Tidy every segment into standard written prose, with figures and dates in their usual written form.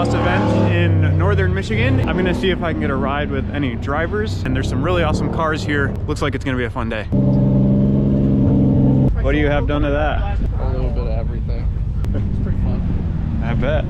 AutoCross event in northern Michigan. I'm gonna see if I can get a ride with any drivers, and there's some really awesome cars here. Looks like it's gonna be a fun day. What do you have done to that? A little bit of everything. It's pretty fun. I bet.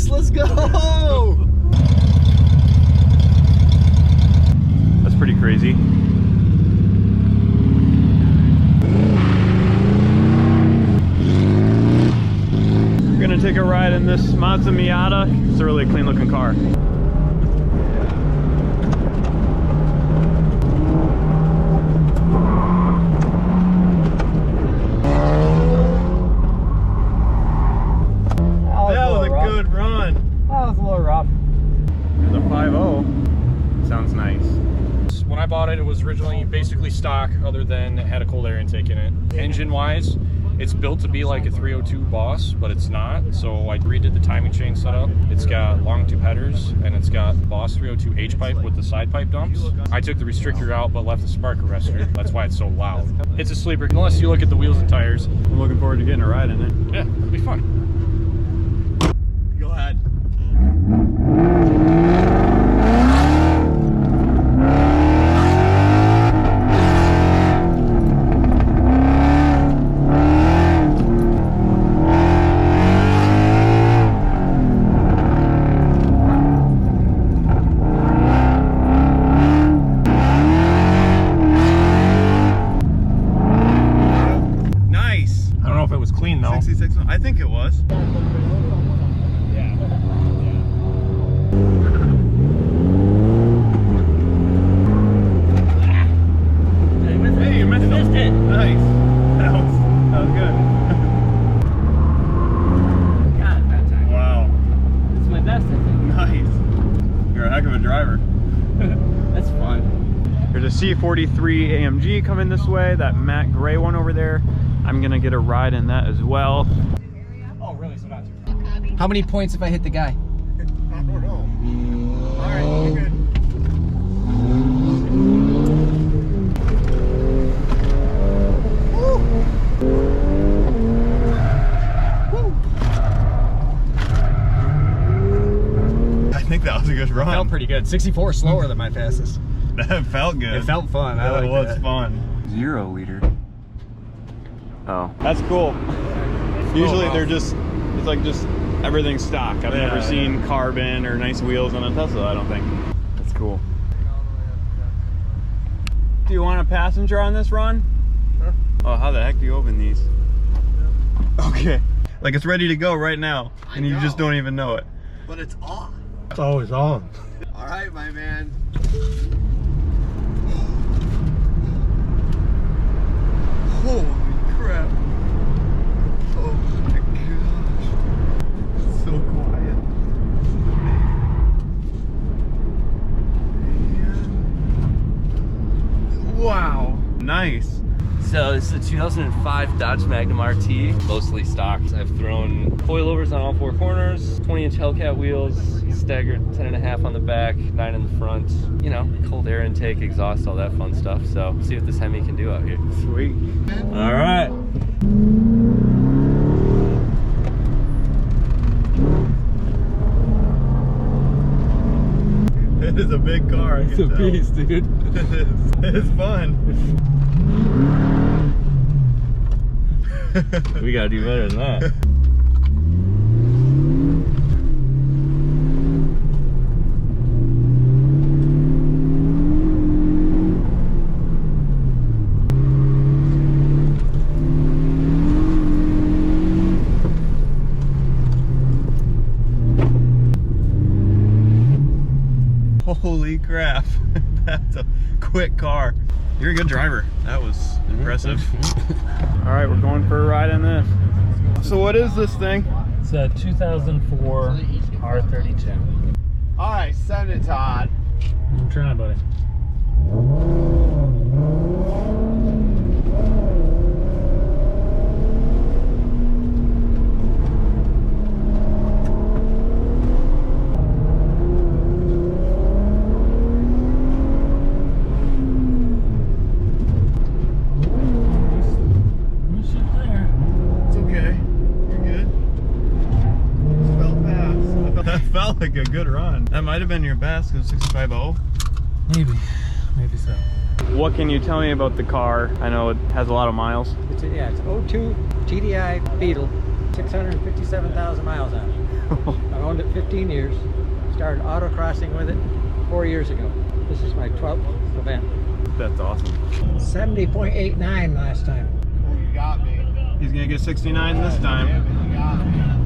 Let's go! That's pretty crazy. We're gonna take a ride in this Mazda Miata. It's a really clean looking car. The 5.0 sounds nice. When I bought it, it was originally basically stock, other than it had a cold air intake in it. Engine-wise, it's built to be like a 302 Boss, but it's not. So I redid the timing chain setup. It's got long tube headers, and it's got Boss 302 H-pipe with the side pipe dumps. I took the restrictor out, but left the spark arrestor. That's why it's so loud. It's a sleeper, unless you look at the wheels and tires. I'm looking forward to getting a ride in it. Yeah, it'll be fun. Go ahead. I think it was. Hey, you missed it. Nice. That was good. Got it that time. Wow. It's my best, I think. Nice. You're a heck of a driver. That's fun. There's a C43 AMG coming this way, that matte gray one over there. I'm gonna get a ride in that as well. Oh, really? So not too. How many points if I hit the guy? I don't know. All right, you're good. I think that was a good run. Felt pretty good. 64 slower than my fastest. That felt good. It felt fun. I That like was that. fun. 0 liter. Oh, that's cool. Usually they're just, it's like just everything's stock. I've never seen carbon or nice wheels on a Tesla, I don't think. That's cool. Do you want a passenger on this run? Sure. Oh, how the heck do you open these? Okay. Like it's ready to go right now, and you just don't even know it. But it's on. It's always on. All right, my man. Holy crap. Oh my gosh. It's so quiet. Man. Wow. Nice. So this is a 2005 Dodge Magnum RT, mostly stock. I've thrown coilovers on all four corners, 20-inch Hellcat wheels, staggered 10.5 on the back, 9 in the front. You know, cold air intake, exhaust, all that fun stuff. So see what this Hemi can do out here. Sweet. All right. It is a big car. It's a beast, dude. It is. It's fun. We gotta do better than that. Holy crap. That's a quick car. You're a good driver. That was impressive. All right, we're going for a ride in this. So what is this thing? It's a 2004 R32. All right, send it, Todd. I'm trying, buddy. That felt like a good run. That might have been your best because 65.0. Maybe so. What can you tell me about the car? I know it has a lot of miles. It's 02 TDI Beetle, 657,000 miles on it. I've owned it 15 years. Started autocrossing with it 4 years ago. This is my 12th event. That's awesome. 70.89 last time. Oh, you got me. He's gonna get 69 this time. Damn it, you got me.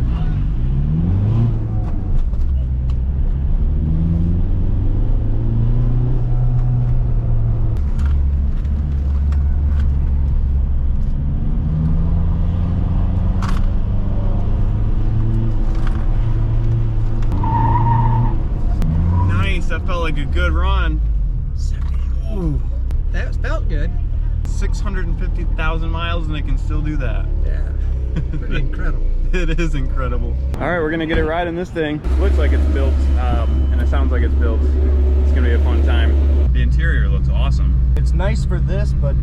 That felt like a good run. 70. Ooh, that felt good. 650,000 miles and it can still do that. Yeah, pretty incredible. It is incredible. All right, we're gonna get a ride in this thing. Looks like it's built, and it sounds like it's built. It's gonna be a fun time. The interior looks awesome. It's nice for this, but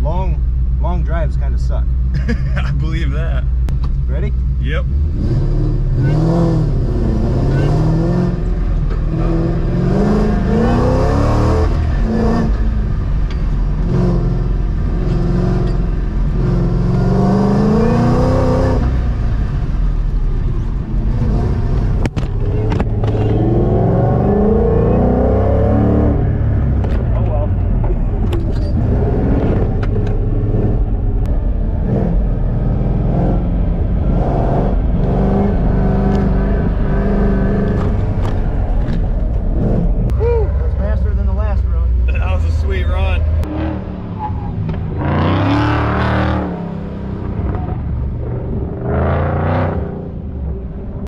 long drives kind of suck. I believe that. Ready? Yep.